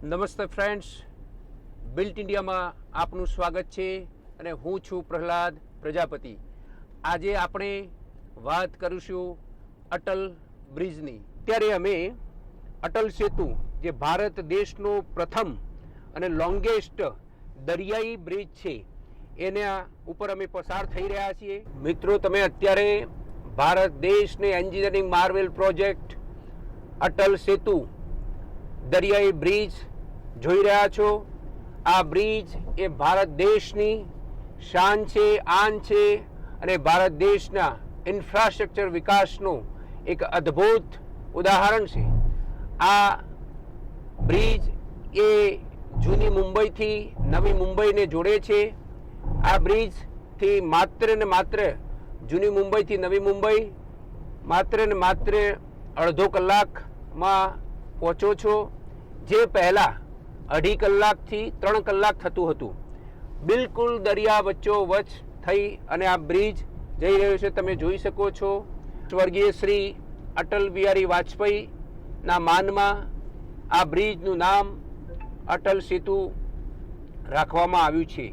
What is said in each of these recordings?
નમસ્તે friends, built ઇન્ડિયામાં આપનું સ્વાગત છે અને હું છું પ્રહલાદ પ્રજાપતિ। આજે આપણે વાત કરીશું અટલ બ્રિજની। ત્યારે અમે અટલ સેતુ જે ભારત દેશનો પ્રથમ અને લોંગેસ્ટ દરિયાઈ બ્રિજ છે એના ઉપર અમે પસાર થઈ રહ્યા છીએ। મિત્રો, તમે અત્યારે ભારત દેશને એન્જિનિયરિંગ માર્વેલ પ્રોજેક્ટ અટલ સેતુ દરિયાઈ બ્રિજ જોઈ રહ્યા છો। આ બ્રિજ એ ભારત દેશની શાન છે, આન છે અને ભારત દેશના ઇન્ફ્રાસ્ટ્રક્ચર વિકાસનું એક અદ્ભુત ઉદાહરણ છે। આ બ્રિજ એ જૂની મુંબઈથી નવી મુંબઈને જોડે છે। આ બ્રિજથી માત્ર ને માત્ર જૂની મુંબઈથી નવી મુંબઈ માત્ર ને માત્ર અડધો કલાકમાં પહોંચો છો, જે પહેલાં 2.5 કલાકથી 3 કલાક થતું હતું। બિલકુલ દરિયા વચ્ચોવચ્ચ થઈ અને આ બ્રિજ જઈ રહ્યો છે। તમે જોઈ શકો છો, સ્વર્ગીય શ્રી અટલ બિહારી વાજપેયીના માનમાં આ બ્રિજનું નામ અટલ સેતુ રાખવામાં આવ્યું છે।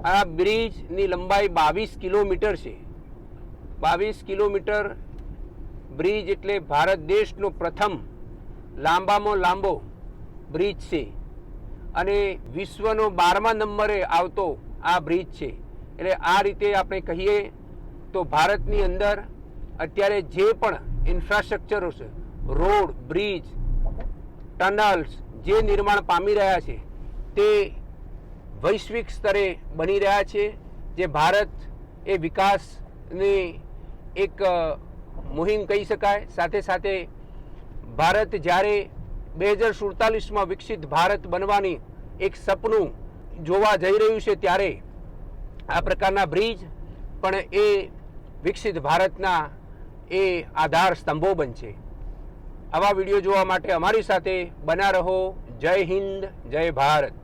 આ બ્રિજની લંબાઈ 22 કિલોમીટર છે। 22 કિલોમીટર બ્રિજ એટલે ભારત દેશનો પ્રથમ લાંબામાં લાંબો બ્રિજ છે અને વિશ્વનો 12મા નંબરે આવતો આ બ્રિજ છે। એટલે આ રીતે આપણે કહીએ તો ભારતની અંદર અત્યારે જે પણ ઇન્ફ્રાસ્ટ્રક્ચરો છે, રોડ, બ્રિજ, ટનલ્સ જે નિર્માણ પામી રહ્યા છે તે વૈશ્વિક સ્તરે બની રહ્યા છે, જે ભારત એ વિકાસની એક મુહિમ કહી શકાય। સાથે સાથે ભારત જ્યારે 2047માં વિકસિત ભારત બનવાની એક સપનું જોવા જઈ રહ્યું છે, ત્યારે આ પ્રકારના બ્રિજ પણ એ વિકસિત ભારતના એ આધાર સ્તંભો બનશે। આવા વિડીયો જોવા માટે અમારી સાથે બના રહો। જય હિન્દ, જય ભારત।